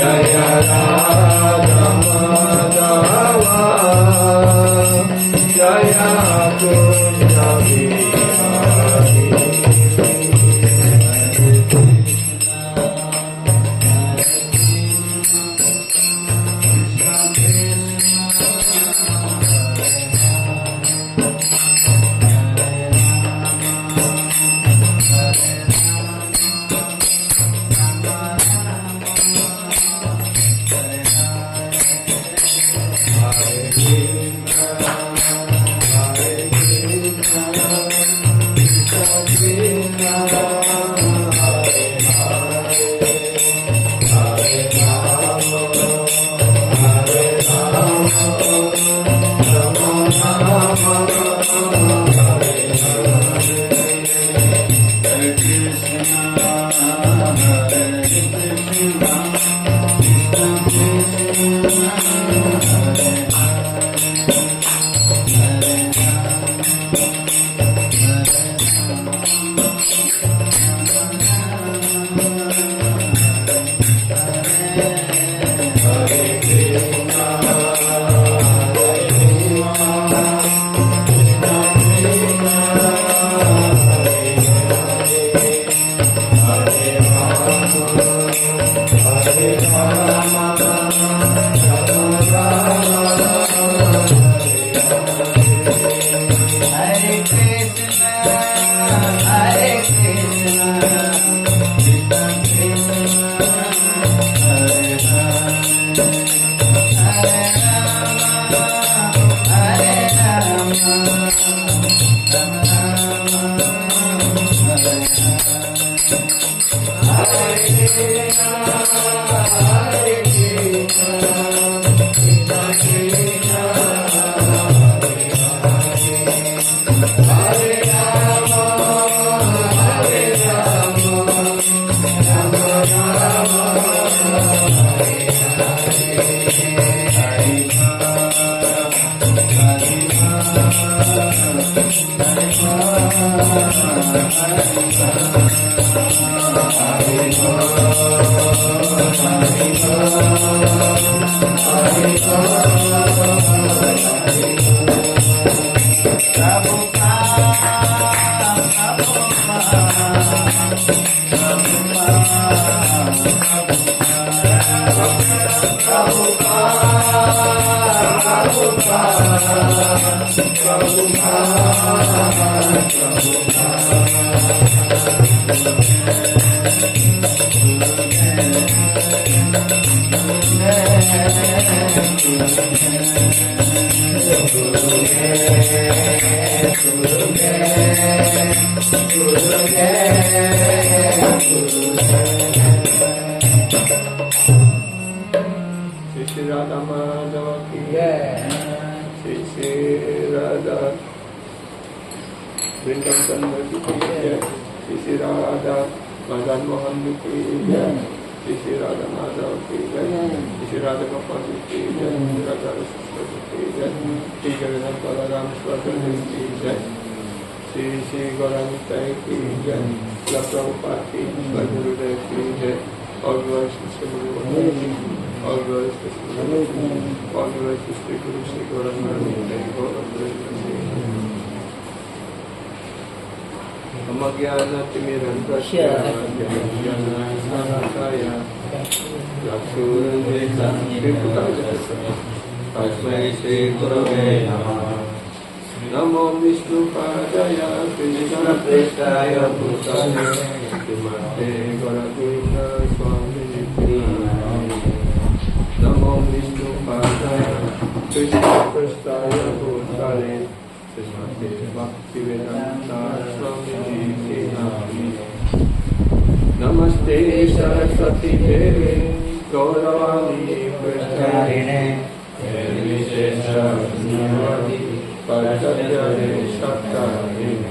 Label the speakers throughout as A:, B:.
A: Jaya Radha Madhava Jaya Kunja Vihari. Namo Vishnu Padaya Krishna Prestaya Bhutale Srimate Gauranga Swami Namo Vishnu Padaya Krishna Prestaya Bhutale Srimate Bhaktivedanta Swami Namaste Saraswati Devi Gauravani Prasthayine Nirvishesha Nirvati Pachatyane Shaktarine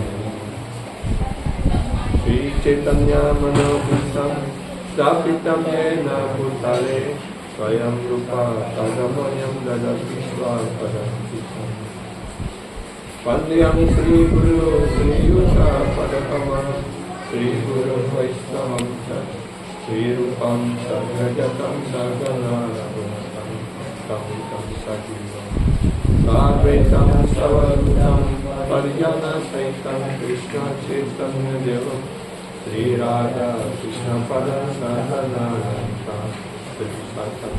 A: Sri Chaitanya Manobhusam Stapitam Yena Bhutale Swayam Rupa Tadamayam Dadati Swapadam Pandeyam Sri Guru Sri Yusa Padakama Sri Guru Vaishnavam Sirupam Sargajatam Sarganaragunam Tamitam Sajivam Sarvetam Savarutam Parijana Saitam Krishna Chaitanya Devam Sri Radha Krishna Pada Sahanaranta Sri Satam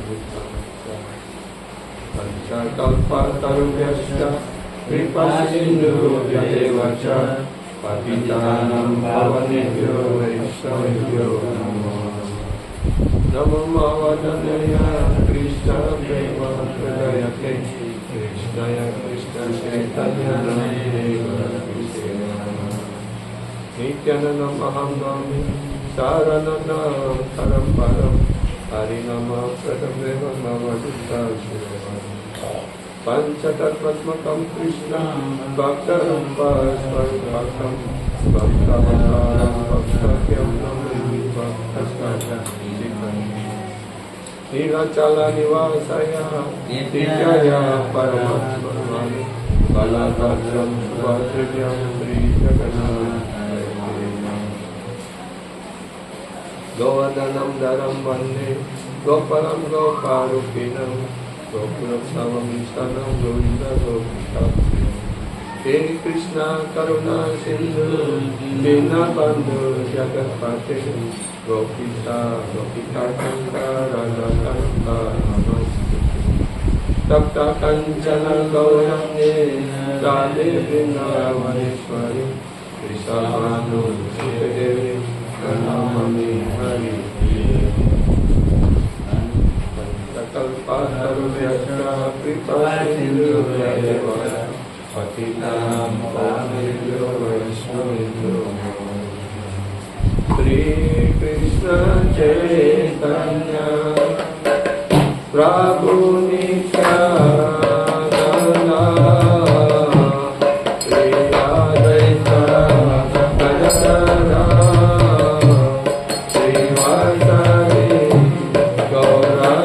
A: Panchakalpa Tarubhyasya Kripa Sindhu Yadevacha Patitanam Pavanebhyo Vaishnavebhyo Namo Namo Mahadanaya Krishna Prema Pradayate Krishnaya Krishna Chaitanya Namdeva Nityananam Aham Nami Sarananam Paramparam Harinama Pradameva Navadutta Shivam Panchatatmatmakam Krishna Bhaktarampa Svarupakam Bhaktavataram Bhaktakyam Namini Bhaktaskaya Nilachala Nivasaya Nityaya Paramatmani Balabhadram Subhadrivyam Sri Jagannath Govardhanam Dharam Vande Gopalam Goparupinam Gopuram Savamistanam Govinda Gopika Shri Krishna Karuna Sindhu Dinabandhu Jagatpate Gopika Gopika Kanka Radha Kanka Namaste Tapta Kanchana Gauranye Radhe Vrindavaneshwari Krishnavanu Sridevi Pranamami Hari Kalpatarubhyasya Kripasindu Yadevaya Patitanam Pavanebhyo Vaishnavebhyo Sri Krishna Chaitanya Prabhu Nityananda Sri Advaita Gadadhara Sri Vasari Gaura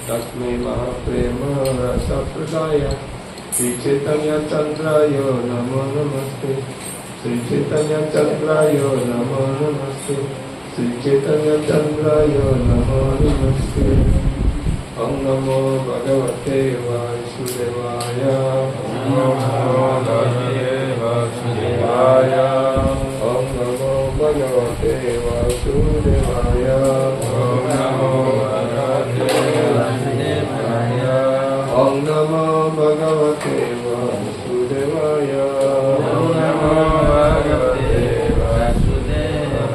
A: Tasmai Mahaprema Rasa Pradaya Sri Chaitanya Chandraya Namo Namaste Sri Chaitanya Chandraya Namo Namaste. Sri Chaitanya Chandraya Namo Namaste. Om Namo Bhagavate Vasudevaya. Om Namo Bhagavate Vasudevaya. Om Namo Bhagavate Vasudevaya. Om Namo Bhagavate Vasudevaya. Om Namo Bhagavate Vasudevaya. Om Namo Bhagavate Vasudevaya.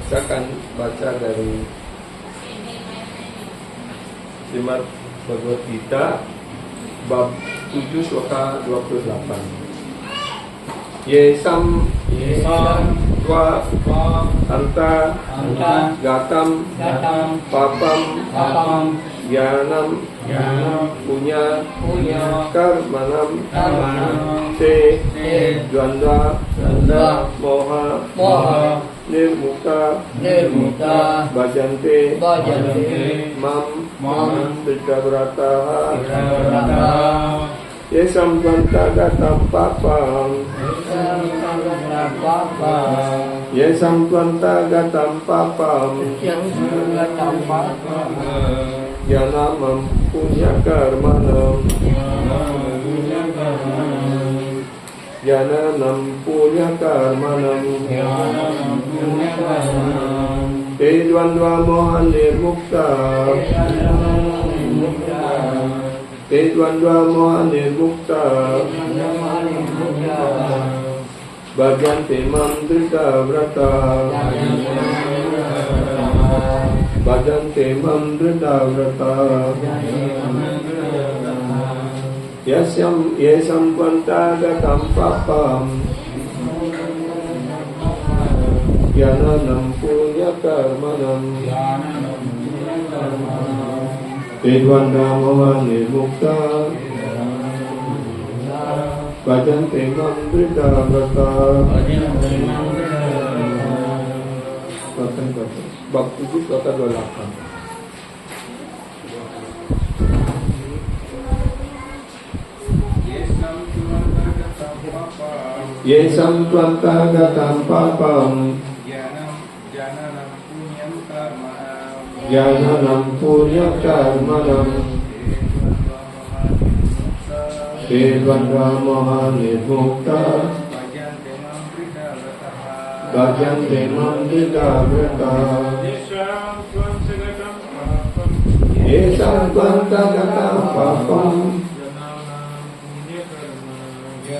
A: Saya akan baca dari Srimad Bhagavad Gita bab 7 sloka 28. Yesam Tva Anta Gatam Papam Gyanam Punya Karmanam Se Dvandva Moha Nirmukta Bhajante Mam Vidavrataha Yesam Tvanta Gatam Papam Yesam Tvanta Gatam Papam Yanamam Punya Karmanam Yananam Punya Karmanam Te Dvandva Mohan Nirmukta Te Dvandva Mohan Nirmukta Bhajante Mam Dhridavrata Bhajante Mam Dhridavrata Yesam Tvanta Gatam Papam Yananam Punya Karmanam Te Dvandva Mohan Nirmukta Bhajante Mam Dhridavrata. Bab 7 sloka 28. Yesam Tvanta Gatam Papam Yananam Punya Karmanam Te Dvandva Mohan Nirmukta Bhajante Mam Dhridavrata. Yesam Tvanta Gatam Papam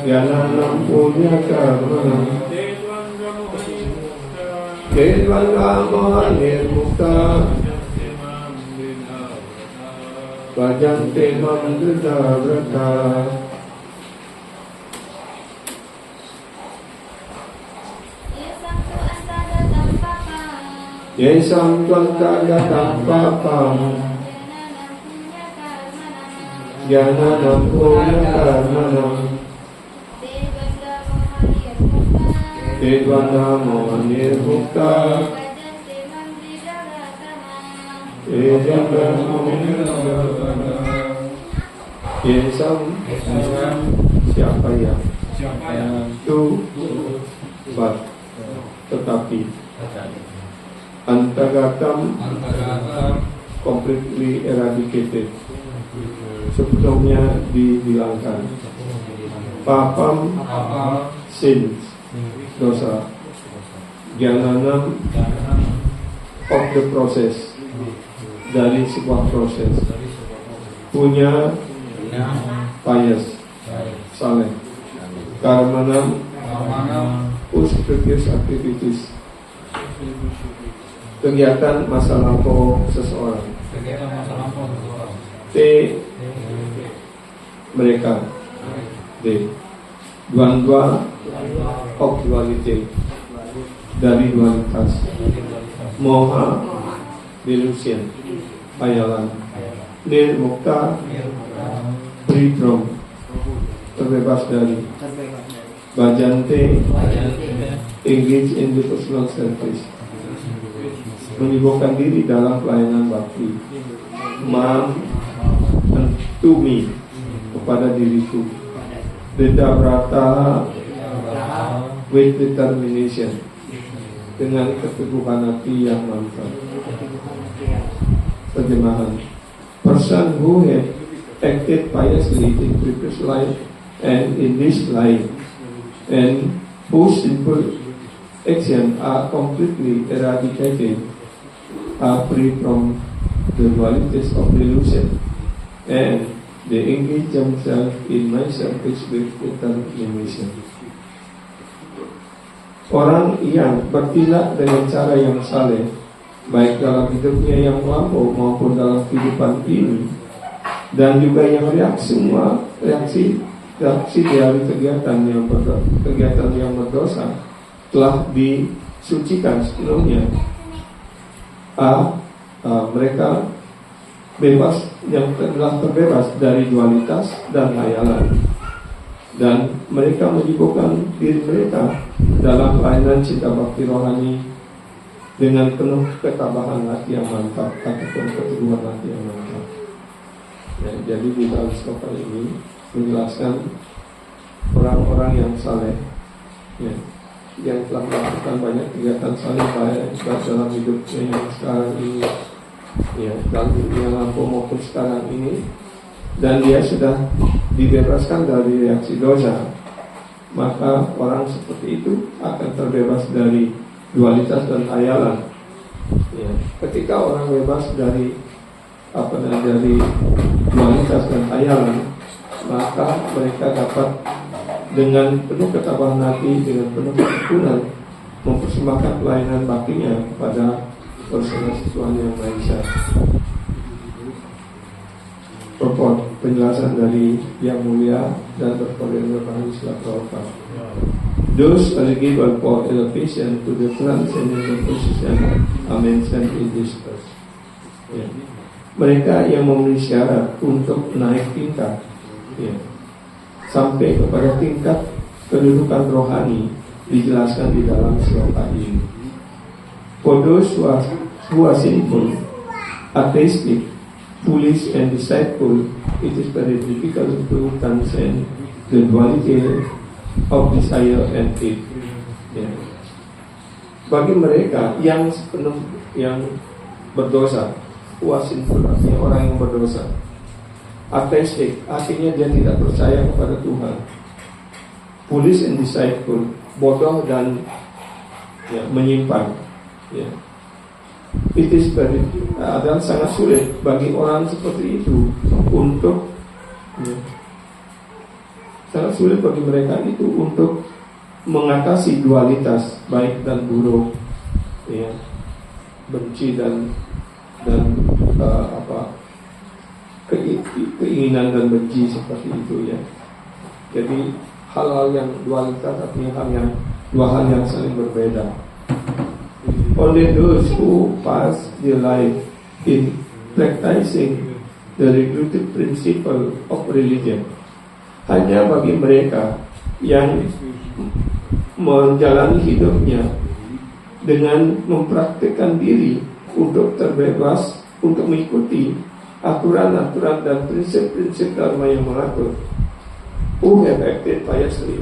A: Yananam Punya Karmanam Te Dvandva Mohan Nirmukta Bhajante Mam Dhridavrata. Yesam Tvanta Gatam Papam Yananam Punya Karmanam Te Dvandva Mohan Nirmukta Te Dvandva Mohan Nirmukta. Yesam siapa yang itu tetapi Antagatam completely eradicated, sebelumnya dihilangkan. Papam sins, dosa. Gyananam of the process, dari sebuah proses. Punya pious, saleh. Karmanam auspicious activities, kegiatan masa lampau seseorang. T mereka. D dua of duality, dari dualitas. Moha delusion, hayalan. nirmukta, free from, terbebas dari, bhajante, engage in devotional service, menyibukkan diri dalam pelayanan bakti, mam, to me, kepada diriku, Deda Brata, with determination, dengan keteguhan hati yang mantap. Terjemahan: person who had acted piously in previous life and in this life, and whose sinful actions are completely eradicated, are free from the dualities of delusion, and they engage themselves in my service with determination. Orang yang bertindak dengan cara yang saleh, baik dalam hidupnya yang lampau maupun dalam kehidupan ini, dan juga yang reaksi dari kegiatan yang berdosa telah disucikan sepenuhnya. Mereka bebas, yang telah terbebas dari dualitas dan hayalan, dan mereka menyibukkan diri mereka dalam pelayanan cinta bakti rohani dengan penuh ketabahan hati yang mantap ataupun keteguhan hati yang mantap. Ya, jadi di dalam skopal ini menjelaskan orang-orang yang saleh, ya, yang telah melakukan banyak kegiatan saleh baik dalam hidupnya yang sekarang ini, ya, dalam yang lampau maupun sekarang ini, dan dia sudah dibebaskan dari reaksi dosa, maka orang seperti itu akan terbebas dari dualitas dan hayalan. Ya, ketika orang bebas dari dari dualitas dan hayalan, maka mereka dapat dengan penuh ketabahan hati, dengan penuh ketekunan mempersembahkan pelayanan baktinya kepada personal Tuhan yang Maha Esa. Purport penjelasan dari Yang Mulia dan Berkoordinir Bahan Islam Prabhupada. Those eligible for elevation to the transcendental position are mentioned in this verse. Ya. Mereka yang memenuhi syarat untuk naik tingkat, ya, sampai kepada tingkat kedudukan rohani dijelaskan di dalam sloka ini. For those who are sinful, atheistic, foolish and deceitful, it is very difficult to transcend the duality of desire and faith. Ya. Bagi mereka yang berdosa, sinful artinya orang yang berdosa, atheistic artinya dia tidak percaya kepada Tuhan, foolish and deceitful, bodoh dan menyimpang. Ya. It is very adalah sangat sulit bagi orang seperti itu untuk sangat sulit bagi mereka itu untuk mengatasi dualitas baik dan buruk, ya, benci dan keinginan dan benci seperti itu, ya. Jadi hal-hal yang dualitas artinya dua hal yang saling berbeda. Only those who pass their life in practicing the regulative principle of religion, hanya bagi mereka yang menjalani hidupnya dengan mempraktikkan diri untuk terbebas, untuk mengikuti aturan-aturan dan prinsip-prinsip dharma yang mengatur, who have acted piously,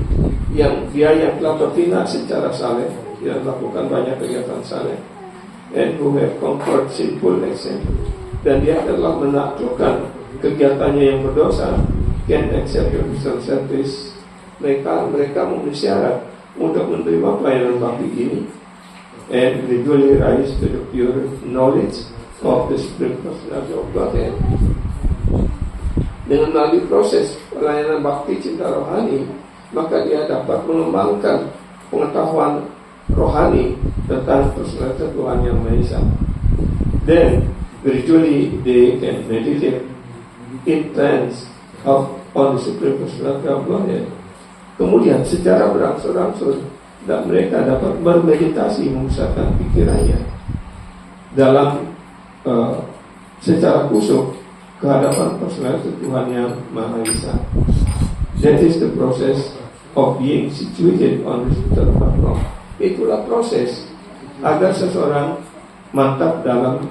A: yang telah bertindak secara saleh, dia melakukan banyak kegiatan saleh, and who have conquered sinful action, dan dia telah menaklukkan kegiatannya yang berdosa, can accept your service. Mereka memenuhi syarat untuk menerima pelayanan bakti ini, and gradually rise to the pure knowledge of the Supreme Personality of Godhead. Dengan melalui proses pelayanan bakti cinta rohani, maka dia dapat mengembangkan pengetahuan rohani tentang personalitas Tuhan yang Maha Esa. Then gradually they can meditate in trance on the Supreme Personality of Godhead. Kemudian secara berangsur-angsur dan mereka dapat bermeditasi, memusatkan pikirannya dalam secara khusyuk kehadapan personal Tuhan yang Maha Esa. That is the process of being situated on the spiritual platform. Itulah proses agar seseorang mantap dalam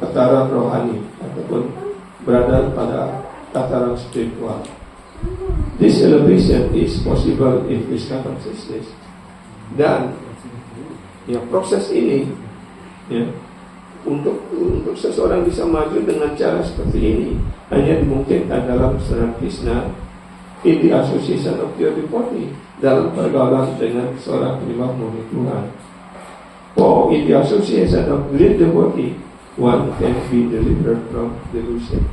A: tataran rohani ataupun berada pada tataran spiritual. This elevation is possible in Krishna consciousness. Dan proses ini untuk seseorang bisa maju dengan cara seperti ini hanya dimungkinkan dalam kesadaran Krishna in the association of pure devotee, dalam pergaulan dengan seorang penyembah murni Tuhan. For in the association of great devotee, one can be delivered from delusion.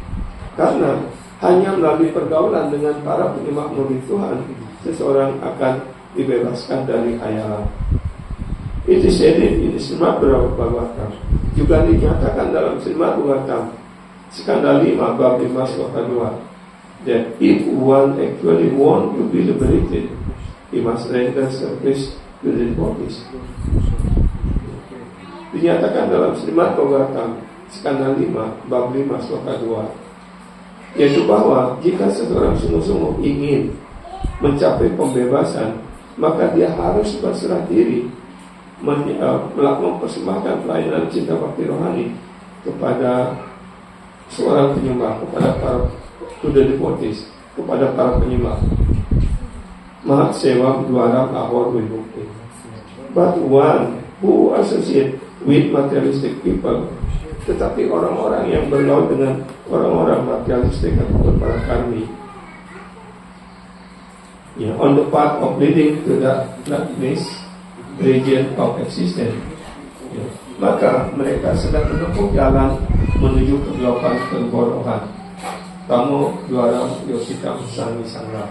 A: Karena hanya melalui pergaulan dengan para penyembah murni Tuhan, seseorang akan dibebaskan dari khayalan. It is said in Srimad Bhagavatam, juga dinyatakan dalam Srimad Bhagavatam skanda 5 bab 5 sloka 2, that if one actually want to be liberated, he must render service to the devotees. Dinyatakan dalam Srimad Bhagavatam skanda 5 bab 5 sloka 2, yaitu bahwa jika seseorang sungguh-sungguh ingin mencapai pembebasan, maka dia harus berserah diri melakukan persembahkan pelayanan cinta bakti rohani kepada seorang penyembah, kepada para to the devotees, kepada para penyembah. Mahat sewa dwaram ahor vibhukti. But one who associate with materialistic people, tetapi orang-orang yang bergaul dengan orang-orang materialistik ataupun para karmi, on the path of leading to the darkness region of existence, maka mereka sedang menempuh jalan menuju kegelapan kebodohan. Tamo dwaram yositam sangi sangra.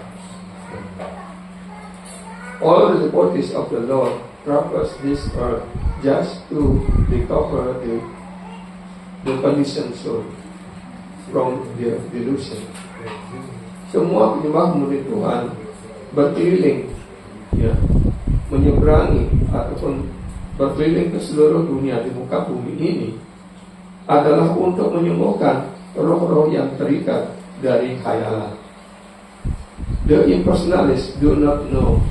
A: All the devotees of the Lord traverse this earth just to recover the conditioned soul from their delusion. Semua penyembah murni Tuhan berkeliling, menyeberangi ataupun berkeliling ke seluruh dunia di muka bumi ini adalah untuk menyembuhkan roh-roh yang terikat dari khayalan. The impersonalists do not know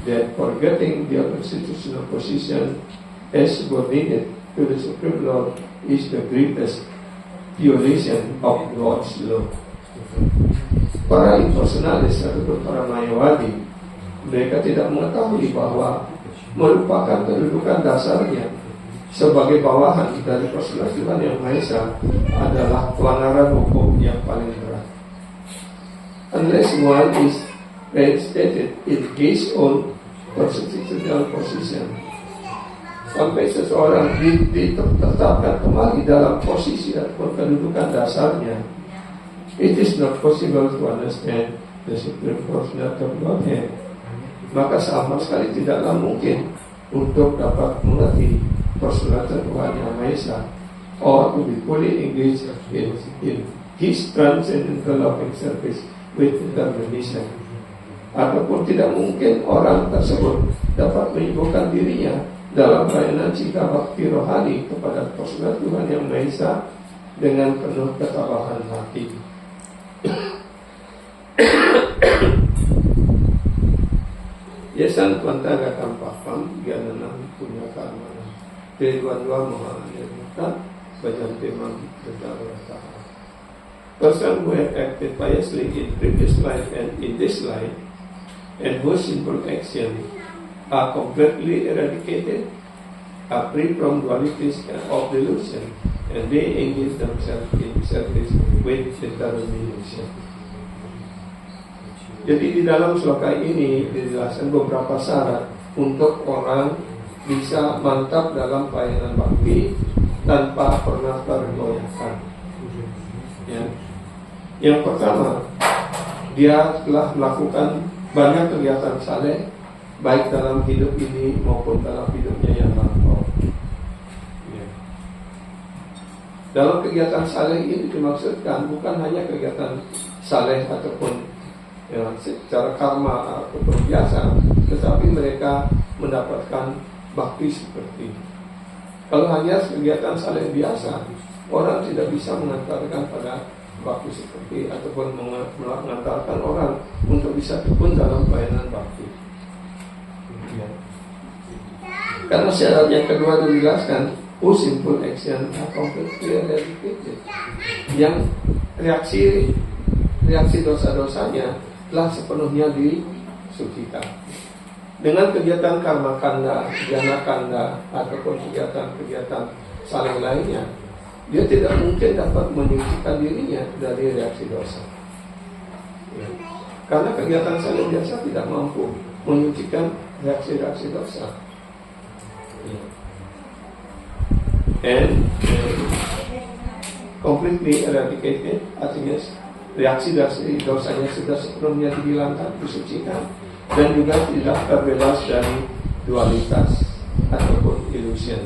A: that forgetting their constitutional position as subordinate to the Supreme Lord is the greatest violation of God's law. Para impersonalis ataupun para mayawadi, mereka tidak mengetahui bahwa merupakan kedudukan dasarnya sebagai bawahan dari personal Tuhan yang Maha Esa adalah pelanggaran hukum yang paling berat. Unless one is reinstated in his own constitutional position, sampai seseorang ditetapkan kembali dalam posisi atau kedudukan dasarnya, it is not possible to understand the supreme personality of Godhead. Maka sama sekali tidaklah mungkin untuk dapat mengerti personality Tuhan yang Maha Esa, or to be fully engaged in His transcendental loving service with determination. Ataupun tidak mungkin orang tersebut dapat menyibukkan dirinya dalam pelayanan cinta bakti rohani kepada personal Tuhan yang Maha Esa dengan penuh ketabahan hati. Yesan Pantara Kampakam Gyananam Punya Karma Kedua-dua Mahanirmata Bajam Temam Kedua-dua. Person who have acted piously in previous life and in this life, and whose simple action are completely eradicated, are free from dualities of delusion, and they engage themselves in service with determination. Jadi di dalam sloka ini dijelaskan beberapa syarat untuk orang bisa mantap dalam pelayanan bakti tanpa pernah tergoyahkan. Yang pertama, dia telah melakukan banyak kegiatan saleh baik dalam hidup ini maupun dalam hidupnya yang lampau. Dalam kegiatan saleh ini dimaksudkan bukan hanya kegiatan saleh ataupun secara karma ataupun biasa, tetapi mereka mendapatkan bakti seperti ini. Kalau hanya kegiatan saleh biasa, orang tidak bisa mengantarkan pada bakti seperti ataupun mengantarkan orang untuk bisa tekun dalam pelayanan bakti. Ya. Karena syarat yang kedua dijelaskan, sinful action are completely eradicated. Yang reaksi dosa-dosanya telah sepenuhnya disucikan. Dengan kegiatan karma kanda, jana kanda, ataupun kegiatan saling lainnya, dia tidak mungkin dapat menyucikan dirinya dari reaksi dosa. Ya. Karena kegiatan saling biasa tidak mampu menyucikan reaksi-reaksi dosa. Ya. And completely eradicated, artinya reaksi dosanya sudah sepenuhnya dihilangkan, disucikan, dan juga tidak terbebas dari dualitas ataupun illusion.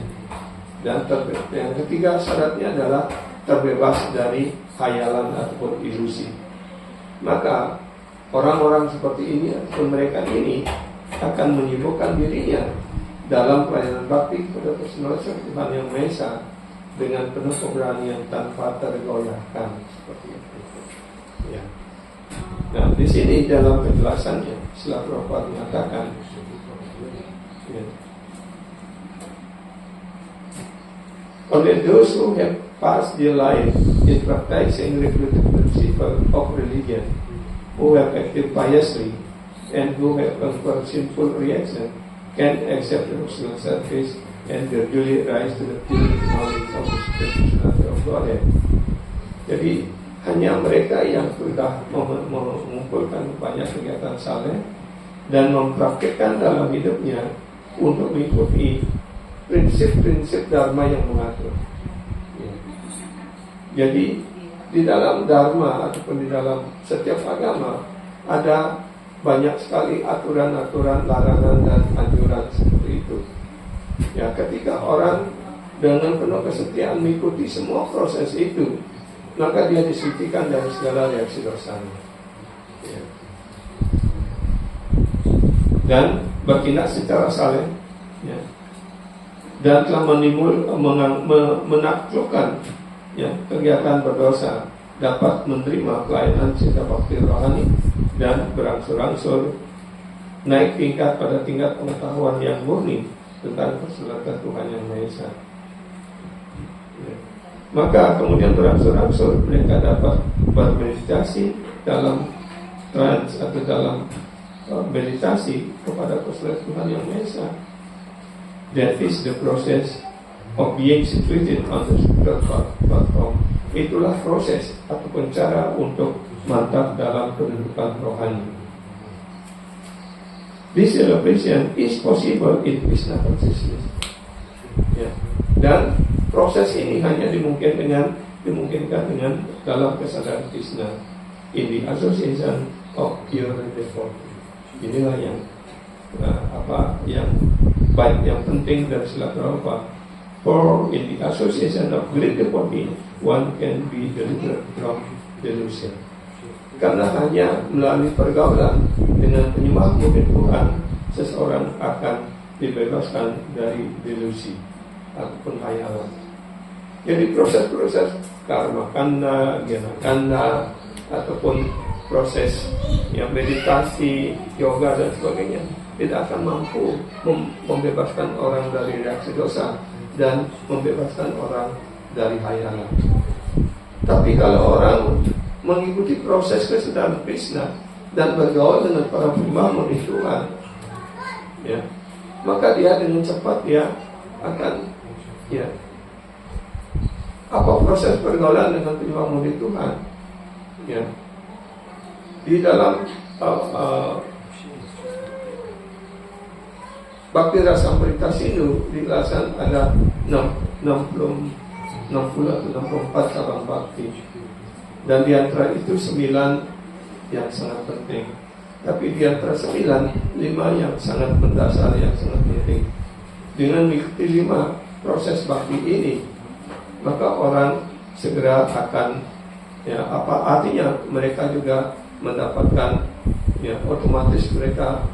A: Dan yang ketiga syaratnya adalah terbebas dari khayalan ataupun ilusi. Maka orang-orang seperti ini ataupun mereka ini akan menyibukkan dirinya dalam pelayanan bakti kepada personalitas Tuhan Yang Maha Esa dengan penuh keberanian tanpa tergoyahkan seperti itu. Ya. Nah, di sini dalam penjelasannya, Srila Prabhupada mengatakan, ya, only those who have passed their life in practicing regulative principle of religion, who have acted piously, and who have conquered sinful reaction, can accept the personal service and gradually rise to the full knowledge of the personality of Godhead. Jadi hanya mereka yang sudah mengumpulkan banyak kegiatan saleh dan mempraktikkan dalam hidupnya untuk mengikuti prinsip-prinsip dharma yang mengatur. Ya. Jadi di dalam dharma ataupun di dalam setiap agama ada banyak sekali aturan-aturan, larangan dan anjuran seperti itu. Ya, ketika orang dengan penuh kesetiaan mengikuti semua proses itu, maka dia disucikan dari segala reaksi dosanya. Ya. Dan bertindak secara saleh, ya, dan telah menaklukkan, ya, kegiatan berdosa, dapat menerima pelayanan cinta bakti rohani dan berangsur-angsur naik tingkat pada tingkat pengetahuan yang murni tentang personalitas Tuhan Yang Maha Esa. Ya. Maka kemudian berangsur-angsur mereka dapat bermeditasi dalam trance atau dalam meditasi kepada personalitas Tuhan Yang Maha Esa. That is the process of being situated on the spiritual platform. Itulah proses ataupun cara untuk mantap dalam kedudukan rohani. This celebration is possible in Krishna consciousness. Ya. Dan proses ini hanya dimungkinkan dengan dalam kesadaran Krishna in the association of pure devotee. Inilah yang yang penting dari Srila Prabhupada. For in the association of great devotee, one can be delivered from delusion. Karena hanya melalui pergaulan dengan penyembah murid Tuhan, seseorang akan dibebaskan dari delusi ataupun hayalan. Jadi proses-proses karma kanda, jana kanda, ataupun proses yang meditasi, yoga dan sebagainya tidak akan mampu membebaskan orang dari reaksi dosa dan membebaskan orang dari hayalan. Tapi kalau orang mengikuti proses kesadaran Krishna dan bergaul dengan para penyembah murid Tuhan, ya, maka dia dengan cepat dia akan, ya, apa proses pergaulan dengan penyembah murid Tuhan, ya, di dalam Bhakti Rasa Amrita Sindhu dijelaskan ada 60 atau 64 cabang bakti. Dan di antara itu 9 yang sangat penting. Tapi di antara 9, 5 yang sangat mendasar, yang sangat penting. Dengan mengikuti 5 proses bakti ini, maka orang segera akan, ya, apa artinya mereka juga mendapatkan, ya, otomatis mereka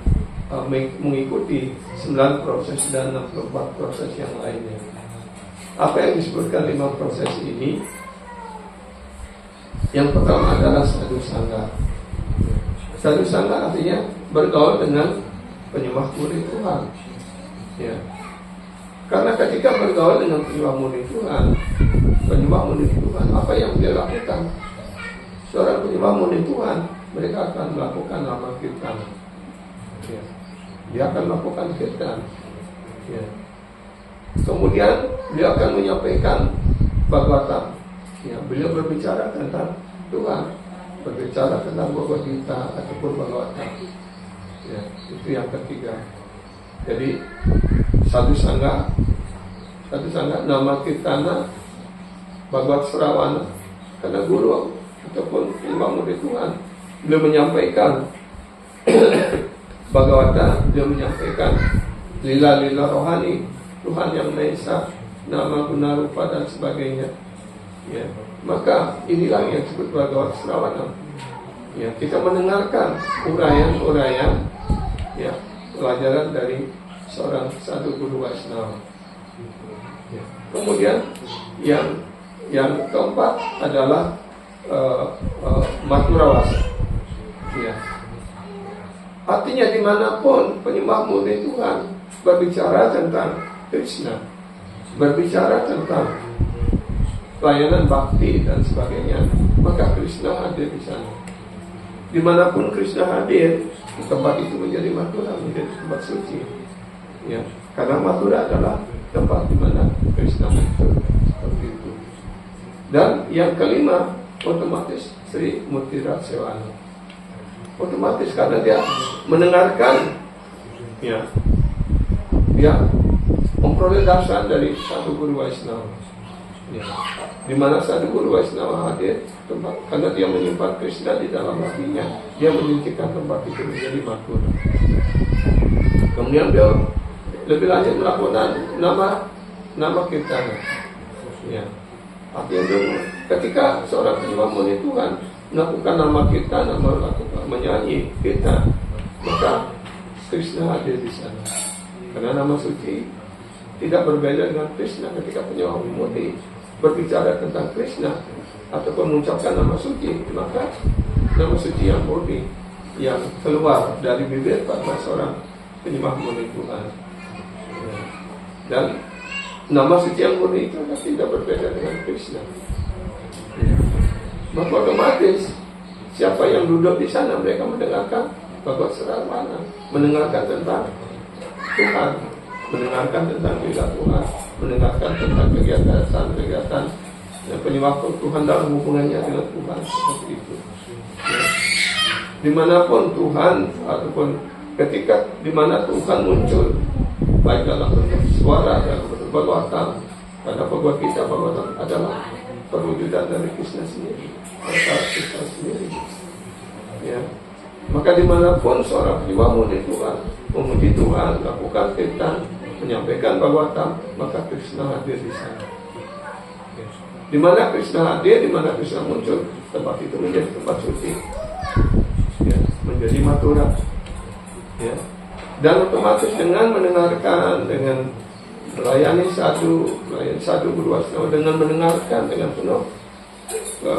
A: mengikuti 9 proses dan 64 proses yang lainnya. Apa yang disebutkan 5 proses ini Yang pertama adalah sadu sangga. Sadu sangga artinya bergaul dengan penyembah murni Tuhan. Ya. Karena ketika bergaul dengan penyembah murni Tuhan, apa yang dia lakukan? Seorang penyembah murni Tuhan, mereka akan melakukan nama kirtan. Ya. Dia akan melakukan kirtan. Ya. Kemudian dia akan menyampaikan Bhagavatam. Ya, beliau berbicara tentang Tuhan, berbicara tentang Bhagavad Gita ataupun Bhagavatam. Ya, itu yang ketiga. Jadi satu sangga nama kirtana Bhagavad Srawana, karena guru ataupun imam dari Tuhan, beliau menyampaikan Bhagavata, beliau menyampaikan lila-lila rohani Tuhan yang Maha Esa, nama, guna, rupa dan sebagainya. Ya, maka inilah yang disebut Bhagavad Srawana. Ya, kita mendengarkan uraian-uraian, ya, pelajaran dari seorang satu guru Vaishnava. Ya. Kemudian yang keempat adalah Maturawasa. Ya. Artinya dimanapun penyembah murni Tuhan berbicara tentang Krishna, berbicara tentang pelayanan bakti dan sebagainya, maka Krishna hadir di sana. Dimanapun Krishna hadir, tempat itu menjadi Mathura, menjadi tempat suci. Ya, karena Mathura adalah tempat di mana Krishna muncul, seperti itu. Dan yang kelima, otomatis Sri Mutira Sewana. Otomatis karena dia mendengarkan, ya, dia memperoleh dasar dari satu guru Vaishnava. Ya. Di mana satu guru Vaishnava hadir, tempat, karena dia menyimpan Krishna di dalam hatinya, dia menyingkirkan tempat itu menjadi Mathura. Kemudian dia lebih lanjut melakukan nama kirtana. Ya. Artinya ketika seorang penyembah murni Tuhan melakukan nama kirtana, melakukan menyanyi kirtan, maka Krishna hadir di sana. Karena nama suci tidak berbeda dengan Krishna. Ketika penyembah murni berbicara tentang Krishna ataupun mengucapkan nama suci, maka nama suci yang murni yang keluar dari bibir pada seorang penyembah murni Tuhan. Dan nama suci yang murni itu tidak berbeda dengan Krishna. Maka otomatis siapa yang duduk di sana, mereka mendengarkan Bhagavad Srawana, mendengarkan tentang Tuhan, mendengarkan tentang lila Tuhan, mendengarkan tentang kegiatan penyembah Tuhan dalam hubungannya dengan Tuhan, seperti itu. Ya. Dimanapun Tuhan ataupun ketika dimana Tuhan muncul, baik dalam bentuk suara, dalam bentuk Bhagavatam, karena Bhagavad Gita Bhagavatam adalah perwujudan dari Krishna sendiri, Krishna sendiri. Ya. Maka dimanapun seorang penyembah murni Tuhan memuji Tuhan, melakukan kirtan, menyampaikan Bhagavatam, maka Krishna hadir di sana. Ya. Di mana Krishna hadir, di mana Krishna muncul, tempat itu menjadi tempat suci. Ya. Menjadi Mathura. Ya. Dan otomatis dengan mendengarkan, dengan melayani satu guru Vaishnava, dengan mendengarkan dengan penuh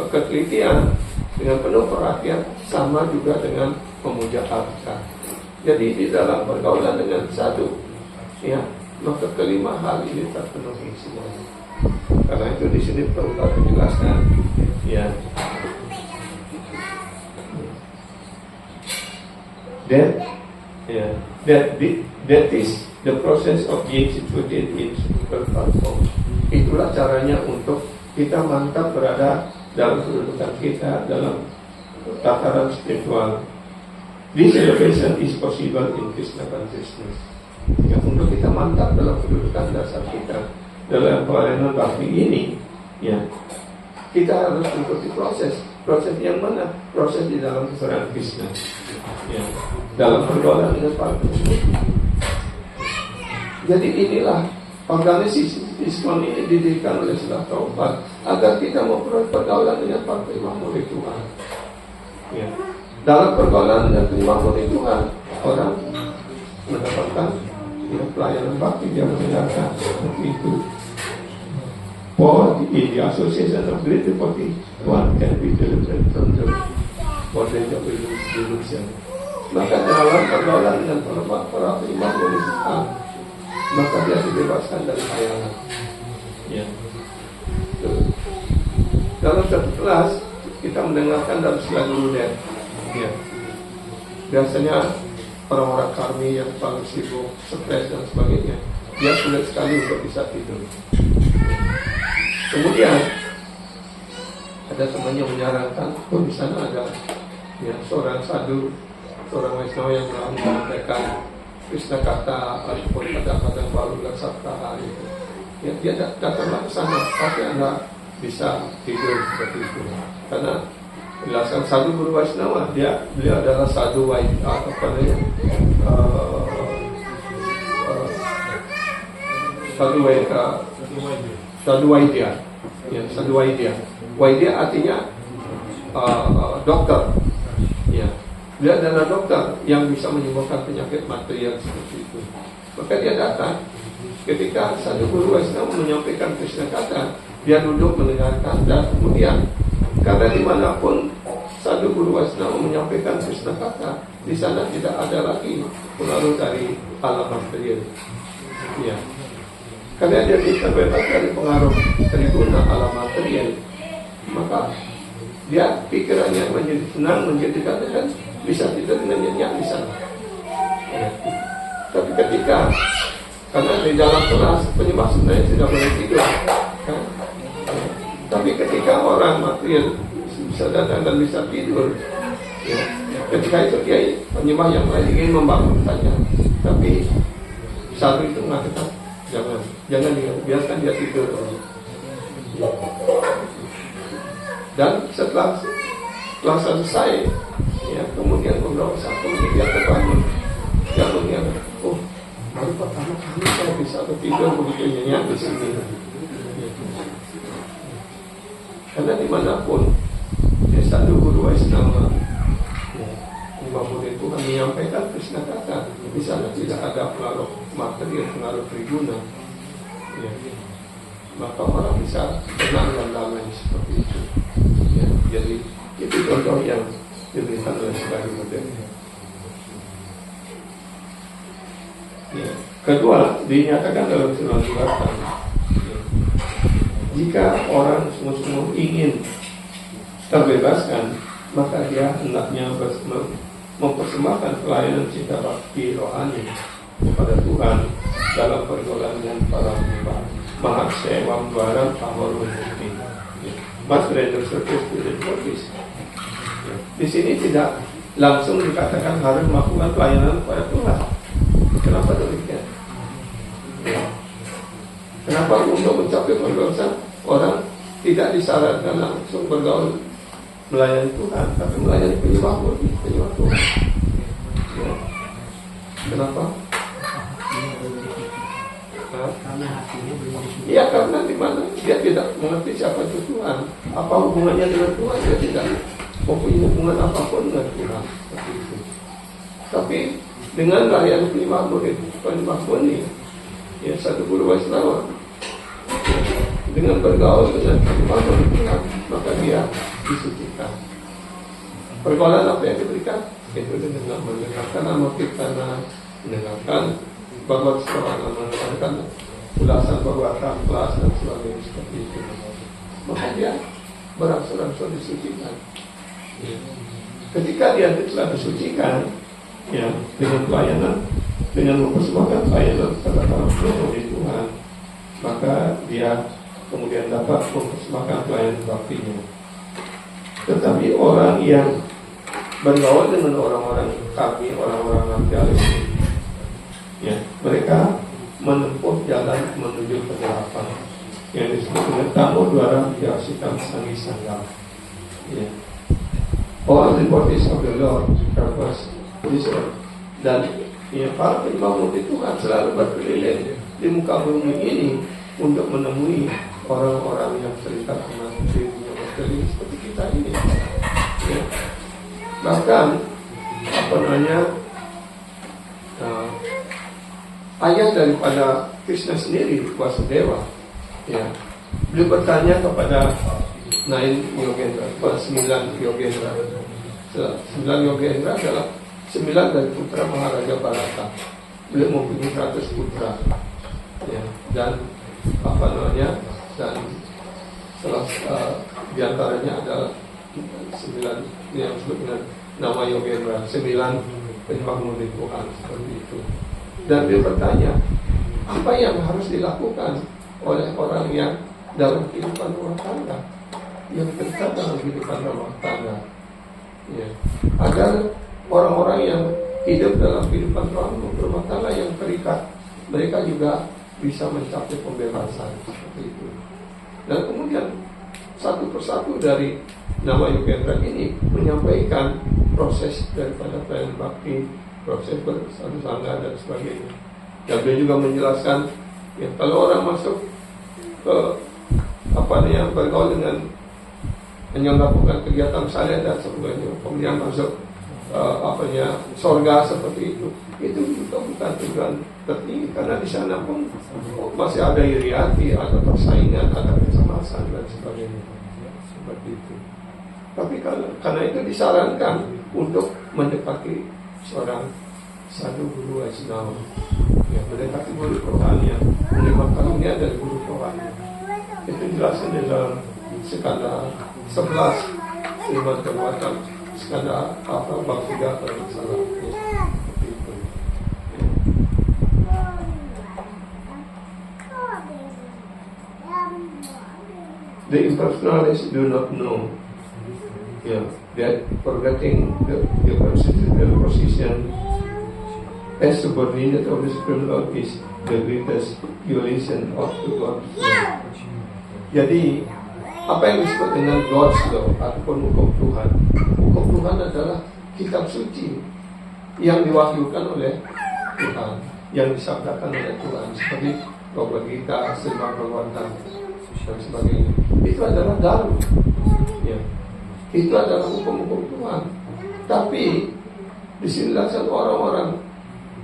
A: ketelitian, dengan penuh perhatian, sama juga dengan memuja arca. Jadi di dalam pergaulan dengan satu, ya, maka kelima hal ini terpenuhi semuanya. Karena itu di sini perlu kita jelaskan, ya. That is the process of being situated in perfect form. Itulah caranya untuk kita mantap berada dalam kedudukan kita dalam tataran spiritual. This elevation is possible in Krishna consciousness. Ya, untuk kita mantap dalam kedudukan dasar kita dalam pelayanan bakti ini, ya, kita harus mengikuti proses yang mana? Proses di dalam keserangan Krishna. Ya, dalam pergaulan dengan para tersebut. Jadi inilah organisasi Islam ini didirikan oleh Srila Prabhupada agar kita memperoleh pergaulan dengan para penyembah murni Tuhan. Ya. Dalam pergaulan dengan penyembah murni Tuhan, orang mendapatkan, ya, pelayanan bakti, dia mendengarkan seperti itu. For the in the association of great devotee, one can be delivered from the bondage of illusion. Maka dalam pergaulan dengan para imam Islam, maka dia dibebaskan dari khayalan. Ya. Dalam satu kelas kita mendengarkan dalam sila gurunya. Ya. Biasanya orang-orang karmi yang paling sibuk, stres dan sebagainya, dia sulit sekali untuk bisa tidur. Kemudian ada temannya menyarankan, di sana ada seorang sadhu, seorang Waisnawa yang menyampaikan Krishna kata ataupun kata-kata baru dan sabta itu. Ya, dia datanglah ke sana, tapi Anda bisa tidur seperti itu. Karena penjelasan sadhu guru Waisnawa, beliau adalah sadhu sadhu Waidya. Ya, sadhu Waidya. Waidya artinya dokter. Ya, dia adalah dokter yang bisa menyembuhkan penyakit material seperti itu. Maka dia datang ketika sadhu guru Waisnawa menyampaikan Krishna kata, dia duduk mendengarkan dan kemudian karena dimanapun sadhu guru Waisnawa menyampaikan Krishna kata, di sana tidak ada lagi pengaruh dari alam material. Ya. Karena dia bisa bebas dari pengaruh tribuna alam material, maka dia pikirannya menjadi senang, menjadi katakan bisa tidur dengan nyenyak di sana. Ya. Tapi ketika karena di dalam kelas penyembah sebenarnya tidak boleh tidur, kan? Tapi ketika orang material bisa datang dan bisa tidur, ya, ketika itu dia penyembah yang lain ingin membangun saja, tapi sadhu itu mengatakan jangan biarkan dia tidur. Ya. Dan setelah selesai, ya, kemudian beberapa saat kemudian dia terbangun, dia mengatakan, baru pertama kali saya bisa tidur begitu nyenyak di sini. Karena dimanapun sadhu guru Waisnawa, imam murid Tuhan menyampaikan Krishna kata, di sana tidak ada pengaruh material, pengaruh tribuna. Ya. Maka orang bisa tenang dan damai seperti itu. Ya. Jadi itu contoh yang diberikan oleh sadhu modern. Ya. Kedua, dinyatakan dalam surat Al-Baqarah, jika orang sungguh-sungguh ingin terbebaskan, maka dia hendaknya mempersembahkan pelayanan cinta bakti rohani kepada Tuhan dalam pergaulan dengan para penyembah. Mahasewam Dwaram Ahorun Mukti. Mas Brother Service to the Devotees. Di sini tidak langsung dikatakan harus melakukan pelayanan kepada Tuhan. Kenapa demikian? Kenapa untuk mencapai pergaulan orang tidak disyaratkan langsung bergaul melayani Tuhan, tapi melayani penyembah Tuhan? Ya. Kenapa? Iya, karena di mana dia tidak mengerti siapa itu Tuhan, apa hubungannya dengan Tuhan, dia tidak mempunyai hubungan apapun dengan Tuhan. Seperti itu. Tapi dengan layanan penyembah murni, ya, sadhu guru Waisnawa, dengan bergaul dengan penyembah murni Tuhan, maka dia disucikan. Pergaulan apa yang diberikan? Itu dengan mendengarkan nama Kirtana, mendengarkan Bhagavad Gita, mendengarkan ulasan Bhagavatam, kelas dan sebagainya seperti itu. Maka dia berangsur-angsur disucikan. Ya. Ketika dia telah disucikan, ya, dengan pelayanan, dengan mempersembahkan pelayanan kepada para penyembah Tuhan, maka dia kemudian dapat mempersembahkan pelayanan baktinya. Tetapi orang yang bergaul dengan orang-orang kami, orang-orang materialis, ya, mereka menempuh jalan menuju kegelapan yang disebut dengan tamu dwara biasikan sangi sanggam. Ya. All the bodies of the Lord purpose this earth. Dan ya, para penyembah Tuhan selalu berkeliling di muka bumi ini untuk menemui orang-orang yang terikat dengan dunia materi seperti kita ini. Ya. Bahkan ayah daripada Krishna sendiri, Vasudeva, ya, Beliau bertanya kepada 9 Yogendra. 9 Yogendra adalah 9 dari putra Maharaja Bharata. Beliau mempunyai 100 putra, ya, dan dan salah di antaranya adalah 9 yang disebut dengan nama Yogendra, 9 penyembah murni Tuhan, seperti itu. Dan dia bertanya, apa yang harus dilakukan oleh orang yang dalam kehidupan rumah tangga, yang dekat dalam kehidupan rumah tangga, ya, agar orang-orang yang hidup dalam kehidupan rumah tangga yang terikat, mereka juga bisa mencapai pembebasan, seperti itu. Dan kemudian satu persatu dari nama Yogendra ini menyampaikan proses daripada pelayanan bakti, proses bersatu sangga dan sebagainya. Dan dia juga menjelaskan, ya, kalau orang masuk ke bergaul dengan yang melakukan kegiatan saleh dan sebagainya, kemudian masuk sorga seperti itu juga bukan tujuan tertinggi, karena di sana pun masih ada iri hati, ada persaingan, ada kecemasan dan sebagainya, seperti itu. Tapi karena itu disarankan untuk mendekati seorang sadhu guru Vaishnava, ya, mendekati guru rohani, menerima karunia dari guru rohani. Itu dijelaskan di dalam skala 11 iman kekuatan, skala bab 3 kalau salah. The impersonalists do not know, that forgetting the constitutional position as subordinate of the Supreme Lord is the greatest violation of the God's law. Jadi, apa yang disebut dengan God's law ataupun hukum Tuhan? Hukum Tuhan adalah kitab suci yang diwahyukan oleh Tuhan, yang disabdakan oleh Tuhan, seperti Bhagavad Gita, Srimad Bhagavatam, dan sebagainya. Itu adalah daru, ya. Itu adalah hukum-hukum Tuhan. Tapi disinilah orang-orang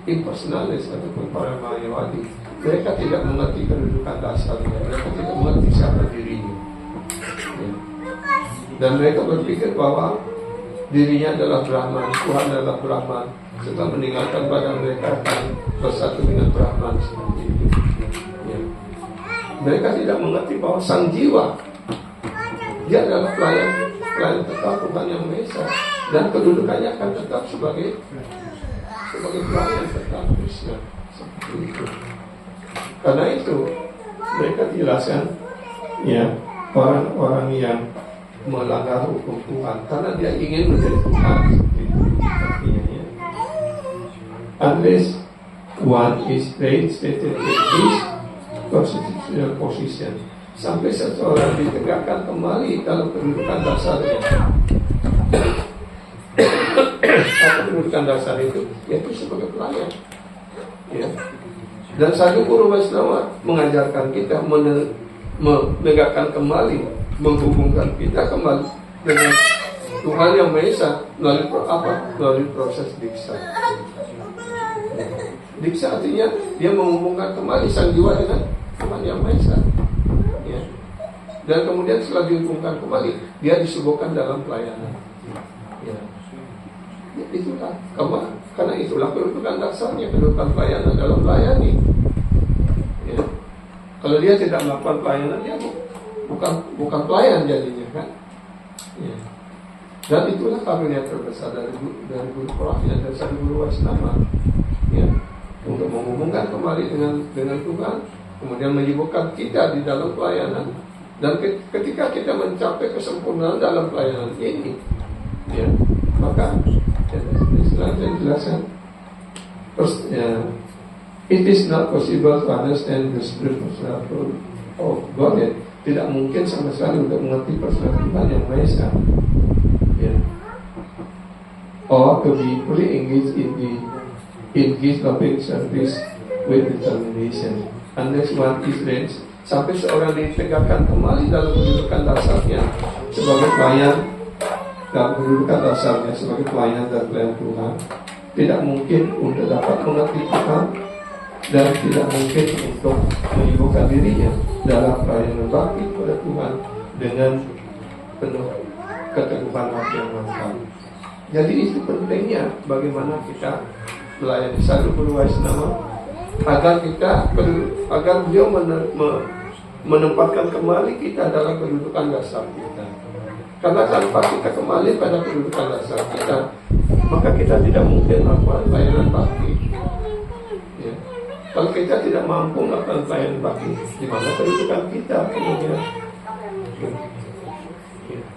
A: impersonalis ataupun para mayawadi, mereka tidak mengerti kedudukan dasarnya, mereka tidak mengerti siapa dirinya, ya. Dan mereka berpikir bahwa dirinya adalah Brahman, Tuhan adalah Brahman. Setelah meninggalkan badan mereka akan bersatu dengan Brahman, seperti itu, ya. Mereka tidak mengerti bahwa sang jiwa, dia adalah pelayan tetap Tuhan Yang Maha Esa, dan kedudukannya akan tetap sebagai pelayan tetap Krishna, seperti itu. Karena itu mereka jelaskan, ya, orang-orang yang melanggar hukum Tuhan karena dia ingin menjadi Tuhan, seperti itu artinya, ya. Unless one is reinstated in his constitutional position, sampai seseorang ditegakkan kembali dalam kedudukan dasarnya. Apa kedudukan dasar itu? Yaitu sebagai pelayan, ya. Dan Sadhu Guru Vaishnava mengajarkan kita menegakkan kembali, menghubungkan kita kembali dengan Tuhan Yang Maha Esa melalui proses diksa. Diksa artinya dia menghubungkan kembali sang jiwa dengan Tuhan Yang Maha Esa, ya. Dan kemudian setelah dihubungkan kembali, dia disuguhkan dalam pelayanan, ya. Itulah karena itulah kedudukan dasarnya, kedudukan pelayanan dalam melayani, ya. Kalau dia tidak melakukan pelayanan, dia bukan pelayan jadinya, kan, ya. Dan itulah karunia terbesar dari guru rohani, dari Sadhu Guru Vaishnava, ya, untuk menghubungkan kembali dengan Tuhan, kemudian menyibukkan kita di dalam pelayanan. Dan ketika kita mencapai kesempurnaan dalam pelayanan ini, ya, maka selanjutnya dijelaskan, it is not possible to understand the spiritual personality of God. Tidak mungkin sama sekali untuk mengerti personal Tuhan Yang Maha Esa, ya. Or to be fully engaged in His loving service with determination, unless one is raised, sampai seorang ditegakkan kembali dalam kedudukan dasarnya sebagai pelayan, dalam kedudukan dasarnya sebagai pelayan dan pelayan Tuhan. Tidak mungkin untuk dapat mengerti Tuhan dan tidak mungkin untuk menyibukkan dirinya dalam pelayanan bakti kepada Tuhan dengan penuh keteguhan hati yang mantap. Jadi itu pentingnya bagaimana kita melayani Sadhu Guru Waisnava agar beliau menempatkan kembali kita dalam kedudukan dasar kita. Karena tanpa kita kembali pada kedudukan dasar kita, maka kita tidak mungkin melakukan pelayanan bakti. Ya. Kalau kita tidak mampu melakukan pelayanan bakti, di mana kedudukan kita kemudian?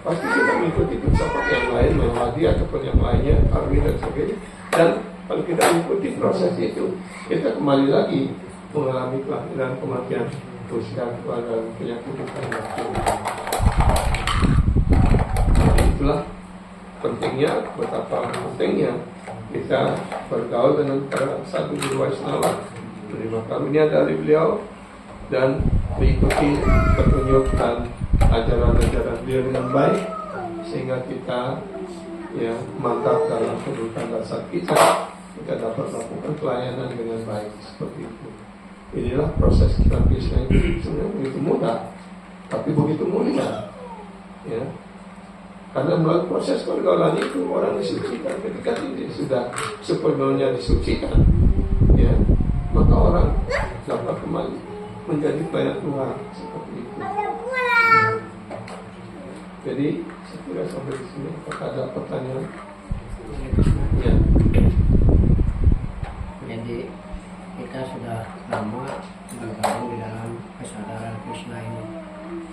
A: Pasti kita mengikuti filsafat yang lain, Mayawadi ataupun yang lainnya, Arwi dan sebagainya. Dan kalau kita mengikuti proses itu, kita kembali lagi mengalami kelahiran, kematian, usia, dan penyakit dan itulah pentingnya, betapa pentingnya kita bergaul dengan para Sadhu Guru Waisnava, menerima karunia dari beliau dan mengikuti petunjuk dan ajaran-ajaran beliau dengan baik, sehingga kita mantap dalam kedudukan dasar kita dapat melakukan pelayanan dengan baik seperti itu. Inilah proses kita Krishna itu sebenarnya begitu mudah, tapi begitu mulia, ya. Karena melalui proses pergaulan itu orang disucikan. Ketika dia sudah sepenuhnya disucikan, ya, maka orang dapat kembali menjadi pelayan Tuhan seperti itu. Jadi saya kira sampai di sini. Apakah ada pertanyaan? Ya.
B: Jadi kita sudah lama bergabung di dalam kesadaran Krishna ini.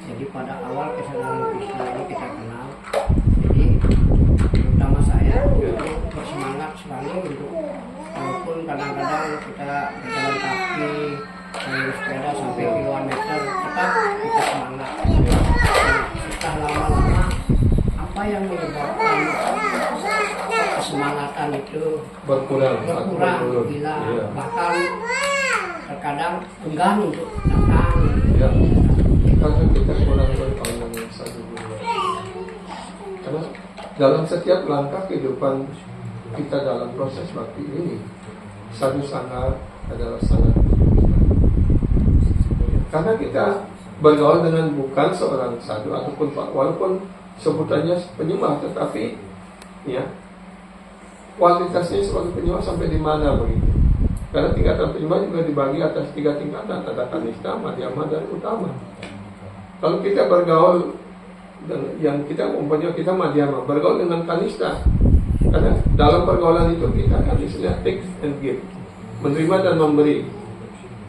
B: Jadi pada awal kesadaran Krishna ini kita kenal. Jadi terutama saya bersemangat sekali untuk, walaupun kadang-kadang kita berjalan kaki, naik sepeda sampai puluhan meter, tetap kita semangat. Setelah lama-lama, apa yang menyebabkan kesemangatan itu berkurang, bila bahkan terkadang enggan untuk datang.
A: Ya, karena kita kurang berpengalaman yang satu dua. Karena dalam setiap langkah kehidupan kita dalam proses bakti ini, sadhu sangha adalah sangat dibutuhkan. Karena kita bergaul dengan bukan seorang sadhu ataupun walaupun sebutannya penyembah, tetapi ya kualitasnya sebagai penyembah sampai di mana begitu. Karena tingkatan penyembah juga dibagi atas 3 tingkatan, ada kanista, madhyama, dan utama. Kalau kita bergaul yang kita mempunyai kita madhyama, bergaul dengan kanista, karena dalam pergaulan itu kita akan istilah take and give, menerima dan memberi.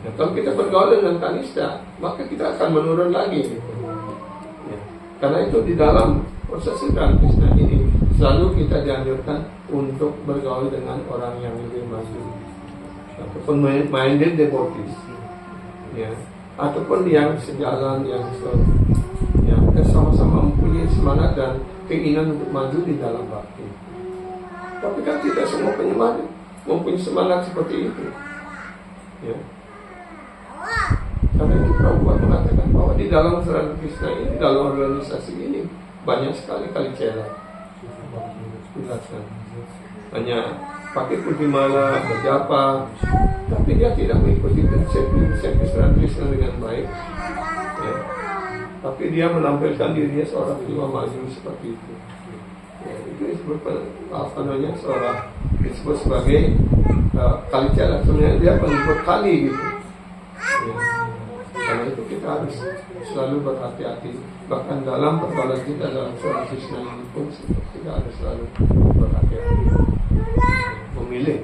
A: Nah, kalau kita bergaul dengan kanista, maka kita akan menurun lagi. Ya. Karena itu di dalam proses kanista ini selalu kita dianjurkan untuk bergaul dengan orang yang lebih maju, ataupun minded devotees, ya, ataupun yang sejalan, yang sama-sama mempunyai semangat dan keinginan untuk maju di dalam bakti. Tapi kan tidak semua penyembah mempunyai semangat seperti itu, ya. Karena itu Prabhupada mengatakan bahwa di dalam Sadhu Krishna ini, dalam organisasi ini banyak sekali kalicela. Jelaskan. Hanya pakai putihmala, berjapa, tapi dia tidak mengikuti prinsip Krishna dengan baik. Ya. Tapi dia menampilkan dirinya seorang jiwa maju seperti itu. Ya, itu disebut disebut sebagai kalicela. Sebenarnya dia pengikut kali gitu. Ya. Karena itu kita harus selalu berhati-hati. Bahkan dalam pergaulan kita dalam Sadhu Krishna ini pun kita harus selalu berhati-hati memilih.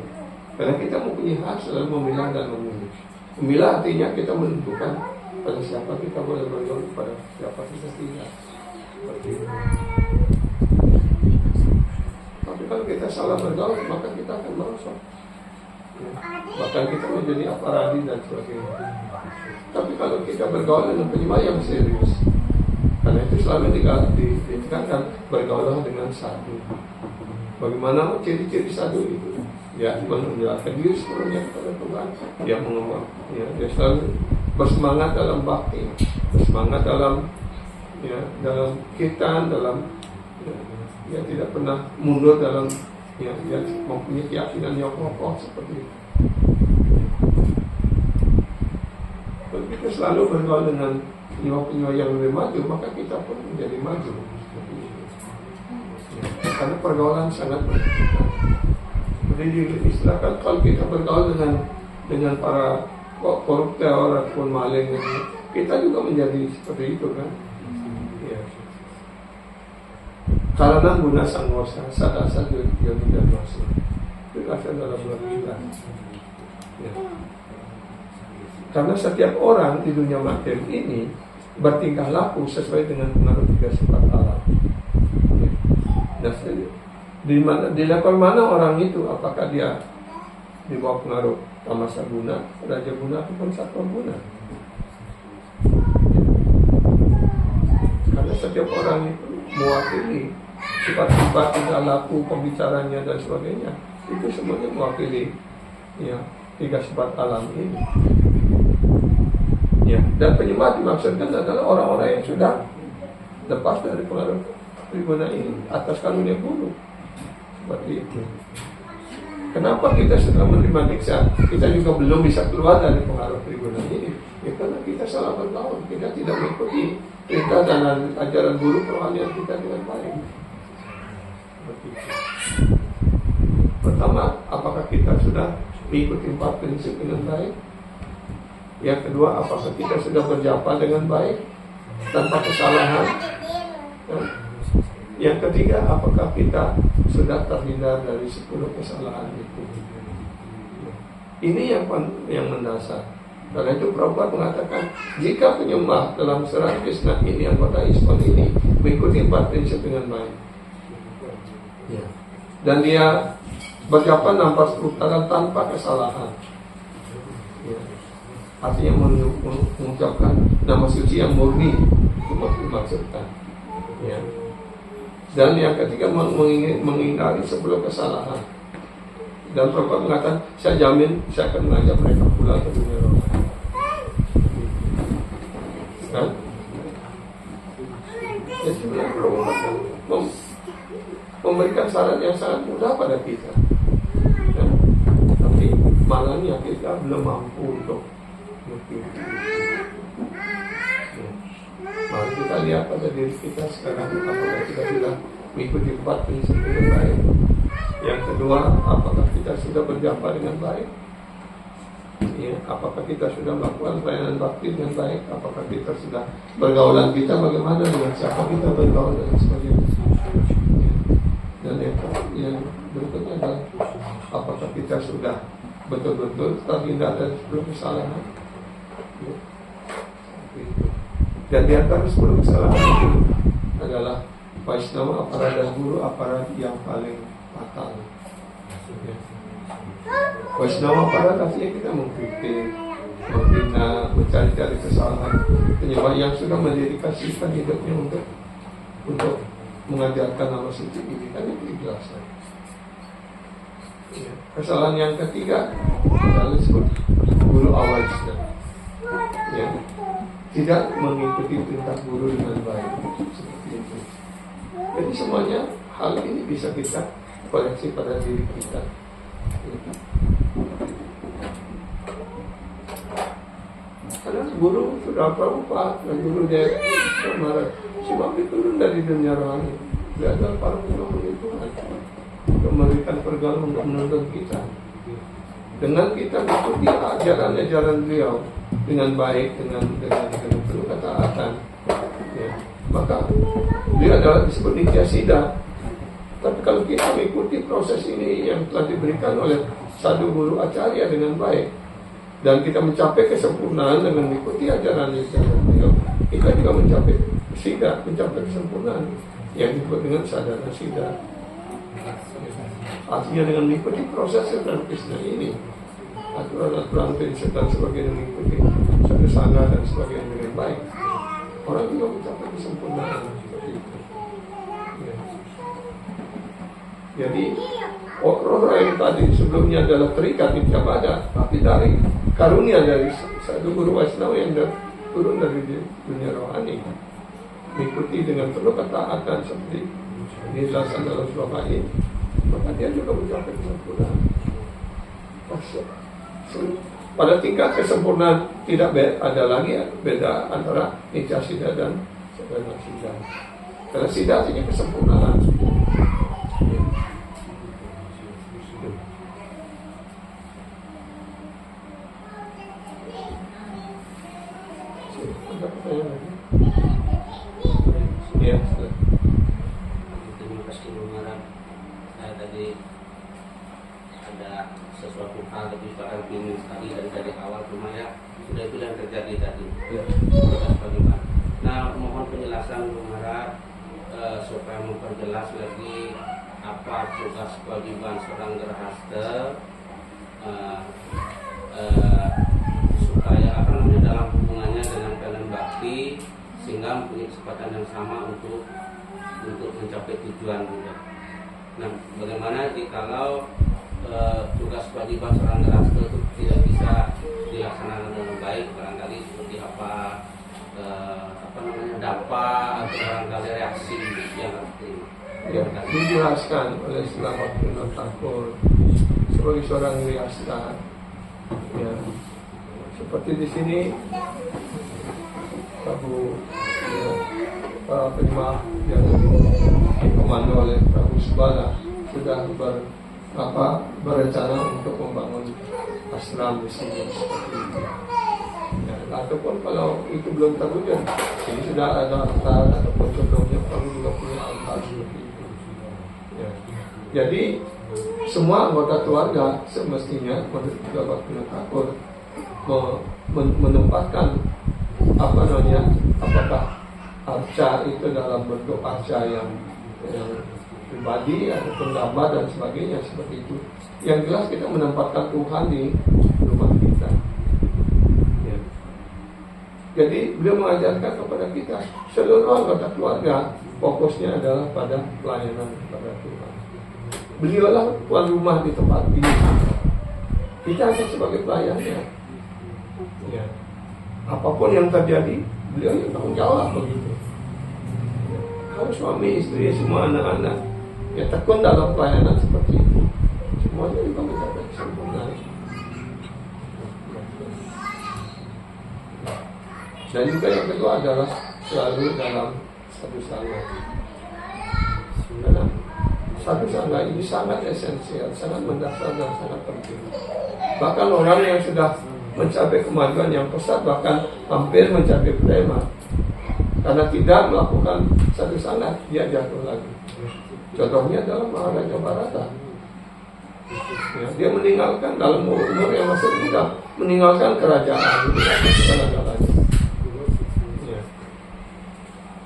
A: Karena kita mempunyai hak selalu memilah dan memilih. Memilah artinya kita menentukan pada siapa kita boleh bergaul, pada siapa kita tidak. Seperti itu. Tapi kalau kita salah bergaul, maka kita akan merosot. Ya. Bahkan kita menjadi aparadi dan sebagainya. Tapi kalau kita bergaul dengan penyembah yang serius, karena itu selalu dikatakan bergaul dengan sadhu. Bagaimana ciri-ciri sadhu itu? Ya, menjelaskan diri sepenuhnya kepada Tuhan. Dia mengembang, ya, dia selalu bersemangat dalam bakti, bersemangat dalam kita, dalam dia tidak pernah mundur dalam dia mempunyai keyakinan yang kokoh seperti itu. selalu bergaul dengan penyuah-penyuah yang lebih maju, maka kita pun menjadi maju. Karena pergaulan sangat berkaitan. Jadi istilahkan kalau kita bergaul dengan para koruptor ataupun maling, kita juga menjadi seperti itu kan. Ya. Karena guna sanggosa, sadasa yoni dan dosa. Itu asal dalam bulan kita. Ya. Karena setiap orang di dunia materi ini bertingkah laku sesuai dengan pengaruh tiga sifat alam. Ya. Nah, di level mana orang itu, apakah dia di bawah pengaruh tamasa guna, raja guna ataupun satwa guna? Karena setiap orang itu mewakili sifat-sifat tingkah laku, pembicaranya dan sebagainya, itu semuanya mewakili ya tiga sifat alam ini. Ya, dan penyembah dimaksudkan adalah orang-orang yang sudah lepas dari pengaruh triguna ini atas karunia guru. Seperti itu. Kenapa kita setelah menerima diksa, kita juga belum bisa keluar dari pengaruh triguna ini? Ya, karena kita salah bergaul, kita tidak mengikuti perintah dan ajaran guru kerohanian kita dengan baik. Seperti itu. Pertama, apakah kita sudah mengikuti 4 prinsip dengan baik? Yang kedua, apakah kita sudah berjapa dengan baik tanpa kesalahan? Yang ketiga, apakah kita sudah terhindar dari 10 kesalahan itu? Ini yang mendasar. Karena itu Prabhupada mengatakan, jika penyembah dalam Sri Krishna ini, anggota ISKCON ini, mengikuti 4 prinsip dengan baik, dan dia berjapa nampak putaran tanpa kesalahan, artinya mengucapkan nama suci yang murni, itu dimaksudkan. Ya. Dan yang ketiga, mengingkari 10 kesalahan. Dan Prabhupada mengatakan, saya jamin saya akan mengajak mereka pulang ke dunia rohani. Kan? Jadi sebenarnya Prabhupada memberikan saran yang sangat mudah pada kita. Ya. Tapi malangnya kita belum mampu untuk mengikuti. Mari kita lihat pada diri kita sekarang, apakah kita sudah mengikuti 4 prinsip dengan baik. Yang kedua, apakah kita sudah berjapa dengan baik? Ya, apakah kita sudah melakukan pelayanan bakti dengan baik? Apakah kita sudah bergaulan kita bagaimana, dengan siapa kita bergaul dan sebagainya? Dan yang berikutnya adalah apakah kita sudah betul-betul terhindar dari 10 kesalahan? Ya. Dan di antara 10 kesalahan itu adalah Vaishnava aparat dan guru aparat yang paling fatal. Vaishnava aparat artinya kita mengkritik, menghina, mencari-cari kesalahan penyembah yang sudah mendedikasikan hidupnya untuk mengajarkan nama suci ini, kan itu jelas. Ya. Kesalahan yang ketiga adalah disebut guru awajna. Ya. Tidak mengikuti perintah guru dengan baik, seperti itu. Jadi semuanya hal ini bisa kita koreksi pada diri kita. Karena guru sudah Prabhupada dan guru dia kemarin sebab turun dari dunia rohani, dia adalah para penolong Tuhan untuk memberikan pergaulan untuk menuntun kita. Dengan kita mengikuti ajaran-ajaran beliau dengan baik, dengan penuh ketaatan, ya, maka dia adalah disebut Nitya Siddha. Tapi kalau kita mengikuti proses ini yang telah diberikan oleh Sadhu Guru Acarya dengan baik, dan kita mencapai kesempurnaan dengan mengikuti ajaran beliau, kita juga mencapai Siddha, mencapai kesempurnaan yang disebut dengan Sadhana Siddha. Artinya dengan mengikuti proses Sri Krishna ini, aturan-aturan prinsip dan sebagainya, mengikuti satu sangga dan sebagainya dengan baik, orang juga mencapai kesempurnaan seperti itu. Ya. Jadi roh yang tadi sebelumnya adalah terikat di Jabadah, tapi dari karunia dari satu guru Vaishnava yang turun dari dunia rohani, mengikuti dengan penuh ketaatan seperti dijelaskan dalam sloka ini, maka dia juga mencapai kesempurnaan. pada tingkat kesempurnaan tidak ada lagi beda antara nikah sida dan sida. Karena sida artinya kesempurnaan. Ada pertanyaan lagi? Ya,
C: Terima kasih Bung. Saya tadi ada sesuatu hal lebih barang bingung sekali dari awal cuma ya sudah itu yang terjadi tadi.
A: ya.
C: Bagaimana? Nah, mohon penjelasan Bung Mara supaya memperjelas lagi apa tugas kewajiban seorang gerhasta supaya apa namanya dalam hubungannya dengan kalian bakti sehingga mempunyai kesempatan yang sama untuk mencapai tujuan juga. Nah, bagaimana jikalau tugas kewajiban seorang gerhasta itu tidak bisa dilaksanakan dengan baik, barangkali seperti apa namanya dampak atau barangkali reaksi yang harus terima.
A: Ya, dijelaskan oleh Selamat Bin Takur sebagai seorang wiasta. Ya, seperti di sini Prabu para penyembah yang dikomando oleh Prabu Subala sudah berencana untuk membangun ashram di sini seperti itu. Ya, ataupun kalau itu belum terwujud, ini sudah ada altar ataupun contohnya Prabu juga punya altar seperti itu. Ya. Jadi semua anggota keluarga semestinya menurut Bapak Takur menempatkan apakah arca itu dalam bentuk arca yang pribadi ataupun gambar dan sebagainya seperti itu. Yang jelas kita menempatkan Tuhan di rumah kita. Ya. Jadi beliau mengajarkan kepada kita seluruh anggota keluarga fokusnya adalah pada pelayanan kepada Tuhan. Beliaulah tuan rumah di tempat ini. Kita hanya sebagai pelayannya. Ya. Apapun yang terjadi, beliau yang tanggung jawab begitu. Kalau suami, istri, semua anak-anak ya tekun dalam pelayanan seperti itu, semuanya juga mencapai kesempurnaan. Dan juga yang kedua adalah selalu dalam satu sangga. Karena satu sangga ini sangat esensial, sangat mendasar dan sangat penting. Bahkan orang yang sudah mencapai kemajuan yang pesat, bahkan hampir mencapai prema, karena tidak melakukan satu sangga, dia jatuh lagi. Contohnya dalam Maharaja Bharata. Ya, dia meninggalkan dalam umur yang masih muda, meninggalkan kerajaan, meninggalkan segala-galanya. Ya.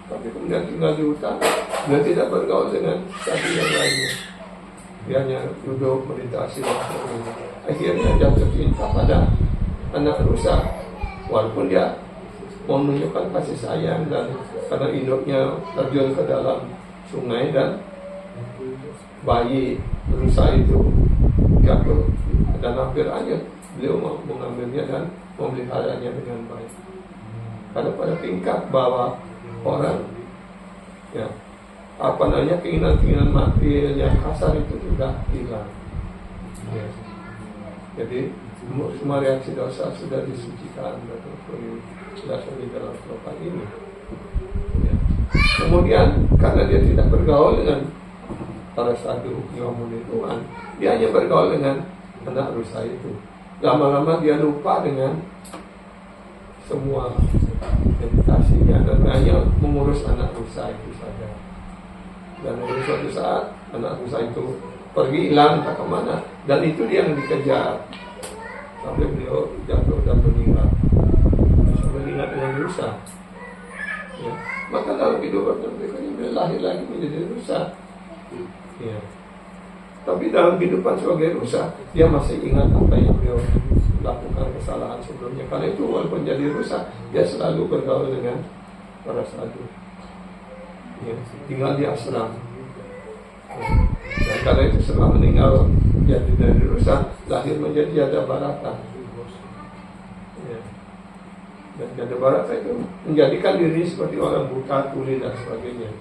A: Tapi kemudian tinggal di hutan, dia tidak bergaul dengan satu yang lainnya. Dia hanya duduk meditasi dan sebagainya. Akhirnya jatuh cinta pada anak rusa, walaupun dia mau menunjukkan kasih sayang dan karena induknya terjun ke dalam sungai dan bayi rusa itu jatuh dan hampir hanyut, beliau mau mengambilnya dan memeliharanya dengan baik. Karena pada tingkat bawah orang, ya, keinginan-keinginan material yang kasar itu sudah hilang. Ya. Jadi semua reaksi dosa sudah disucikan dan terjadi di dalam kelopak ini. Ya. Kemudian karena dia tidak bergaul dengan para sadhu yang memenuhi Tuhan, dia hanya bergaul dengan anak rusa itu. Lama-lama dia lupa dengan semua meditasinya dan hanya mengurus anak rusa itu saja. Dan suatu saat anak rusa itu pergi hilang entah kemana, dan itu dia yang dikejar sampai beliau jatuh dan meninggal. Sampai ingat dengan rusa. Ya. Maka dalam kehidupan berikutnya beliau lahir lagi menjadi rusa. Ya. Tapi dalam kehidupan sebagai rusa, dia masih ingat apa yang beliau lakukan kesalahan sebelumnya. Karena itu walaupun jadi rusa, dia selalu bergaul dengan para sadhu. Ya. Tinggal di ashram. Ya. Dan karena itu setelah meninggal jadi dari rusa, lahir menjadi Jada Bharata. Ya. Dan Jada Bharata itu menjadikan diri seperti orang buta, tuli dan sebagainya.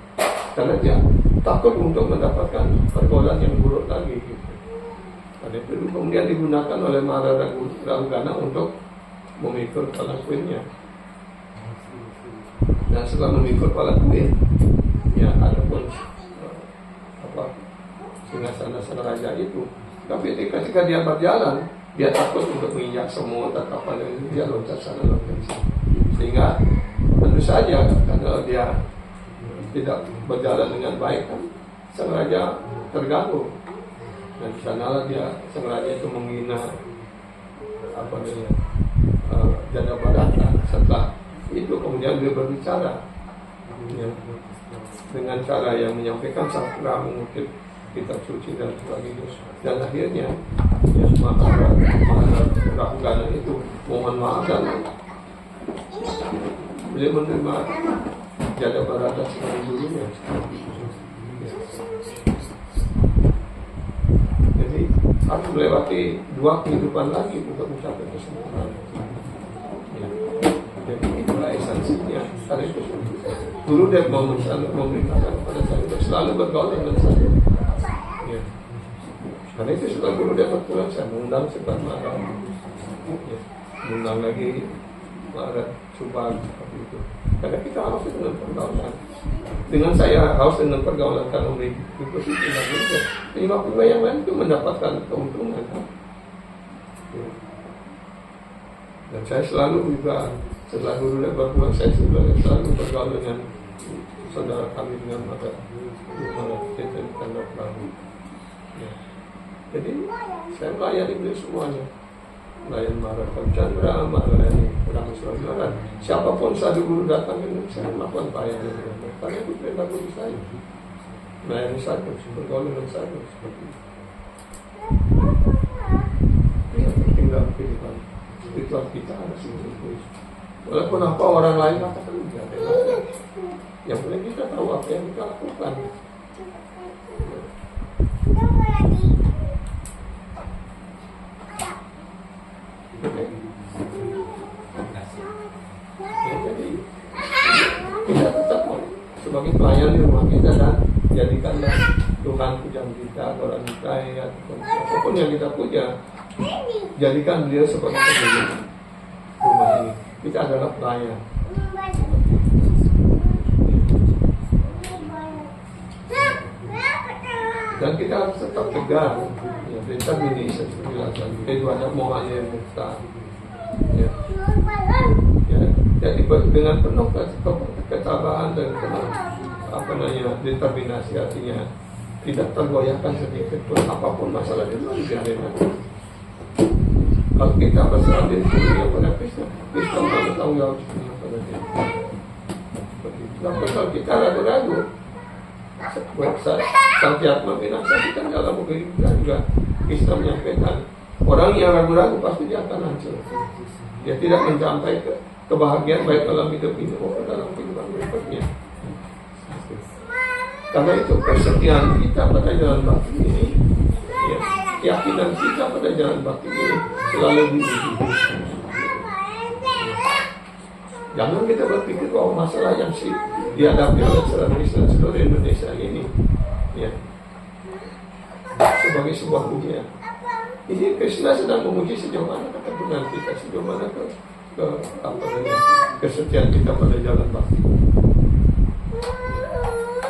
A: Karena dia takut untuk mendapatkan pergaulan yang buruk lagi gitu. Karena itu kemudian digunakan oleh Maharaja Ranggana untuk memikul palanquinnya. Dan setelah memikul palanquin, ya ada pun singgasana sang raja itu. Tapi ketika dia berjalan, dia takut untuk menginjak semua tatapan itu, dia loncat sana loncat sini. Sehingga tentu saja kalau dia tidak berjalan dengan baik kan, sang raja terganggu. Dan di sanalah sang raja itu menghina Jadabharata. Setelah itu kemudian dia berbicara ya, dengan cara yang menyampaikan sastra, mengutip kitab suci dan sebagainya. Dan akhirnya ya Maharaja Ranggana itu mohon maaf dan beliau menerima Jadabharata sebagai gurunya. Jadi harus melewati 2 kehidupan lagi untuk mencapai kesempurnaan. Ya. Jadi itulah esensinya. Karena itu Gurudev memerintahkan kepada saya untuk selalu bergaul dengan saya. Ya. Karena itu setelah Gurudev berpulang, saya mengundang Sepat Maharaj, ya. Mengundang lagi Maharaj Subag seperti itu. Karena kita harus dengan pergaulan. Dengan saya harus dengan pergaulan kalau mengikuti tindak Gurudev. 55 yang lain itu mendapatkan keuntungan. Ya. Dan saya selalu juga setelah Gurudev berpulang, saya selalu bergaul dengan saudara kami dengan Maharaj Chaitanya Prabhu. Ya. Jadi saya melayani beliau semuanya. Melayani Maharaj Chandra, melayani Rameswara. Siapapun sadhu guru datang ke saya melakukan pelayanan dengan mereka. Karena itu perintah guru saya. Melayani sadhu, bergaul dengan sadhu seperti itu. Ya, tinggal kehidupan spiritual kita ada seperti itu. Walaupun apa orang lain katakan tidak ada. Yang penting kita tahu apa yang kita lakukan. Ya, jadi kita tetap sebagai pelayan di rumah kita dan jadikanlah Tuhan pujaan kita, orang kita, ya, apapun yang kita puja, jadikan dia sebagai pemilik rumah ini. Kita adalah pelayan. Dan kita harus tetap tegar. Ya, determinasi penjelasan. Itu ada mohanya yang besar. Ya. Ya. Jadi dengan penuh ketabahan dan penuh determinasi, artinya tidak tergoyahkan sedikit pun apapun masalah itu dibiarin aja. Kalau kita berserah diri kepada Krishna, Krishna bertanggung jawab kepada dia. Tapi kalau kita ragu-ragu, Santiatma binasa kita dalam kehidupan juga Krishna menyampaikan orang yang ragu-ragu pasti dia akan hancur. Dia tidak mencapai kebahagiaan baik dalam hidup ini maupun dalam kehidupan berikutnya. Karena itu kesetiaan kita pada jalan bhakti ini, ya, keyakinan kita pada jalan bhakti ini selalu diuji. Jangan kita berpikir bahwa masalah yang dihadapi oleh seluruh Kristen seluruh Indonesia ini, ya, sebagai sebuah ujian. Ini Krishna sedang menguji sejauh mana keteguhan kita, sejauh mana kesetiaan kita pada jalan bhakti.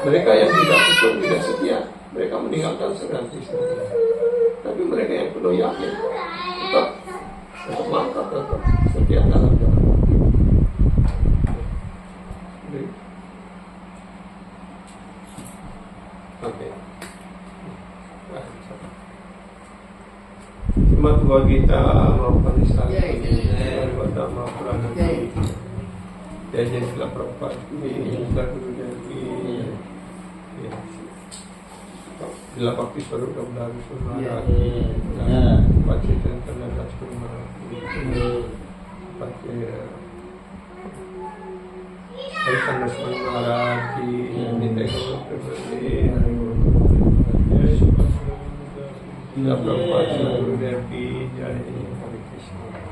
A: Mereka yang tidak betul, tidak setia, mereka meninggalkan segan Krishna. Tapi mereka yang penuh yakin, tetap mantap, tetap setia dalam jalan. Oke. Srimad Bhagavad Gita melakukan istana daripada Mahapurana Jaya Sila Prabhupada Sila Guru Devi Sila Bhakti Swarup Dabdari Surmara Pak Chaitanya Rajkumar Pak Harisandra Swami Maharaj Nitai Gaur Prabhupada Sila Prabhupada Sila Guru Devi Jaya Hare Krishna.